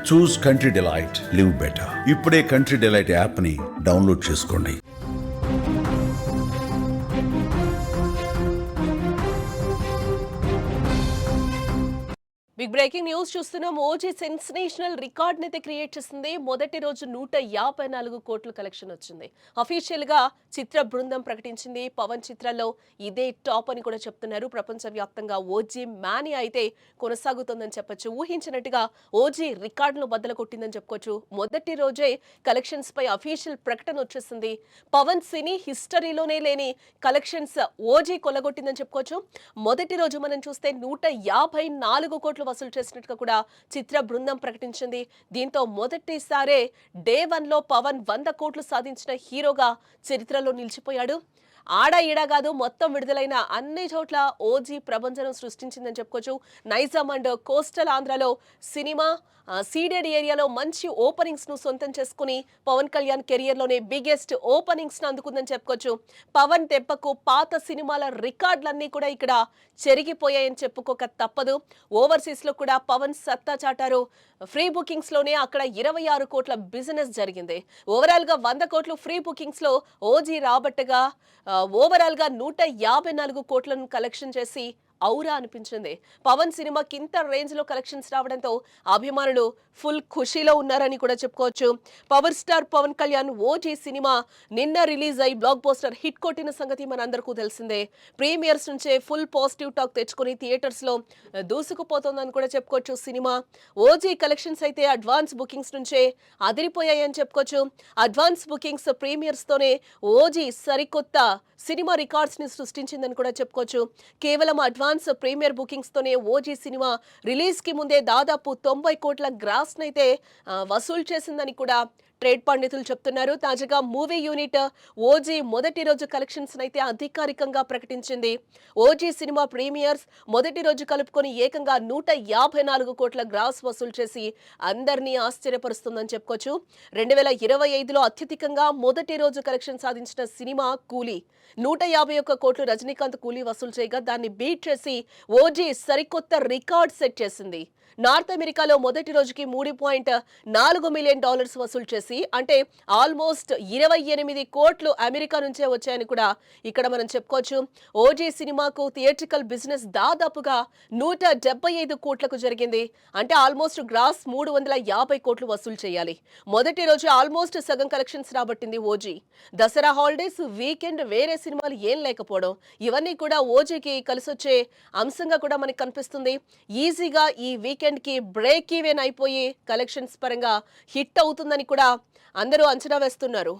చూస్ country delight, live better. ఇప్పుడే country delight app ని download చేసుకోండి. బిగ్ బ్రేకింగ్ న్యూస్ చూస్తున్నాం. ఓజీ సెన్సేషనల్ రికార్డ్ అయితే క్రియేట్ చేసింది. మొదటి రోజు 154 కోట్ల కలెక్షన్ వచ్చింది. అఫీషియల్ గా చిత్ర బృందం ప్రకటించింది. పవన్ చిత్రాల్లో ఇదే టాప్ అని కూడా చెప్తున్నారు. ప్రపంచవ్యాప్తంగా ఓజీ మానియా అయితే కొనసాగుతోందని చెప్పొచ్చు. ఊహించినట్టుగా ఓజీ రికార్డును బద్దలు కొట్టిందని చెప్పుకోవచ్చు. మొదటి రోజే కలెక్షన్స్ పై అఫీషియల్ ప్రకటన వచ్చేసింది. పవన్ సినీ హిస్టరీలోనే లేని కలెక్షన్స్ ఓజీ కొల్లగొట్టిందని చెప్పుకోవచ్చు. మొదటి రోజు మనం చూస్తే 154 కోట్లు వసూలు చేసినట్టుగా కూడా చిత్ర బృందం ప్రకటించింది. దీంతో మొదటిసారే డే 1 లో పవన్ 100 కోట్లు సాధించిన హీరోగా చరిత్రలో నిలిచిపోయాడు. ఆడ ఈడ కాదు, మొత్తం విడుదలైన అన్ని చోట్ల ఓజీ ప్రభంజనం సృష్టించిందని చెప్పుకోవచ్చు. నైజాం అండ్ కోస్టల్ ఆంధ్రాలో సినిమా సీడెడ్ ఏరియాలో మంచి ఓపెనింగ్స్ ను సొంతం చేసుకుని పవన్ కళ్యాణ్ కెరియర్ లోనే బిగ్గెస్ట్ ఓపెనింగ్స్ ను అందుకుందని చెప్పుకోవచ్చు. పవన్ దెబ్బకు పాత సినిమాల రికార్డులన్నీ కూడా ఇక్కడ చెరిగిపోయాయని చెప్పుకోక తప్పదు. ఓవర్సీస్ లో కూడా పవన్ సత్తా చాటారు. ఫ్రీ బుకింగ్స్ లోనే అక్కడ 26 కోట్ల బిజినెస్ జరిగింది. ఓవరాల్ గా 100 కోట్లు ఫ్రీ బుకింగ్స్ లో ఓజీ రాబట్టగా ఓవరాల్ గా 154 కోట్లను కలెక్షన్ చేసి ఔరా అనిపించింది. పవన్ సినిమాకి ఇంత రేంజ్ లో కలెక్షన్స్ రావడంతో అభిమానులు ఫుల్ ఖుషీలో ఉన్నారని కూడా చెప్పుకోవచ్చు. Power star Pawan Kalyan OG cinema నిన్న రిలీజ్ అయి బ్లాక్ పోస్టర్ హిట్ కొట్టిన సంగతి మనందరికీ తెలిసిందే. ప్రీమియర్స్ నుంచే ఫుల్ పాజిటివ్ టాక్ తెచ్చుకుని థియేటర్స్ లో దూసుకుపోతోందని కూడా చెప్పుకోవచ్చు. సినిమా ఓజీ కలెక్షన్స్ అయితే అడ్వాన్స్ బుకింగ్స్ నుంచే అదిరిపోయాయని చెప్పుకోవచ్చు. అడ్వాన్స్ బుకింగ్స్ ప్రీమియర్స్ తోనే ఓజీ సరికొత్త సినిమా రికార్డ్స్ ని సృష్టించిందని కూడా చెప్పుకోవచ్చు. కేవలం అడ్వాన్స్ ప్రీమియర్ బుకింగ్స్ తోనే ఓజీ సినిమా రిలీజ్ కి ముందే దాదాపు 90 కోట్ల గ్రాస్ నైతే వసూలు చేసిందని కూడా ట్రేడ్ పండితులు చెప్తున్నారు. తాజాగా మూవీ యూనిట్ ఓజీ మొదటి రోజు కలెక్షన్స్ అయితే అధికారికంగా ప్రకటించింది. ఓజీ సినిమా ప్రీమియర్స్ మొదటి రోజు కలుపుకొని ఏకంగా 154 కోట్ల గ్రాస్ వసూలు చేసి అందరినీ ఆశ్చర్యపరుస్తుందని చెప్పుకోవచ్చు. 2025లో అత్యధికంగా మొదటి రోజు కలెక్షన్ సాధించిన సినిమా కూలీ 151 కోట్లు రజనీకాంత్ కూలీ వసూలు చేయగా దాన్ని బీట్ చేసి ఓజీ సరికొత్త రికార్డ్ సెట్ చేసింది. నార్త్ అమెరికాలో మొదటి రోజుకి $3.4 మిలియన్ వసూలు చేసి అంటే ఆల్మోస్ట్ 28 కోట్లు అమెరికా నుంచే వచ్చాయని కూడా ఇక్కడ మనం చెప్పుకోవచ్చు. ఓజీ సినిమాకు థియేట్రికల్ బిజినెస్ దాదాపుగా 175 కోట్లకు జరిగింది. అంటే ఆల్మోస్ట్ గ్రాస్ 350 కోట్లు వసూలు చేయాలి. మొదటి రోజు ఆల్మోస్ట్ సగం కలెక్షన్స్ రాబట్టింది ఓజీ. దసరా హాలిడేస్, వీకెండ్, వేరే సినిమాలు ఏం లేకపోవడం ఇవన్నీ కూడా ఓజీకి కలిసొచ్చే అంశంగా కూడా మనకి కనిపిస్తుంది. ఈజీగా ఈ వీకెండ్ కి బ్రేక్ ఈవెన్ అయిపోయి కలెక్షన్స్ పరంగా హిట్ అవుతుందని కూడా అందరూ అంచనా వేస్తున్నారు.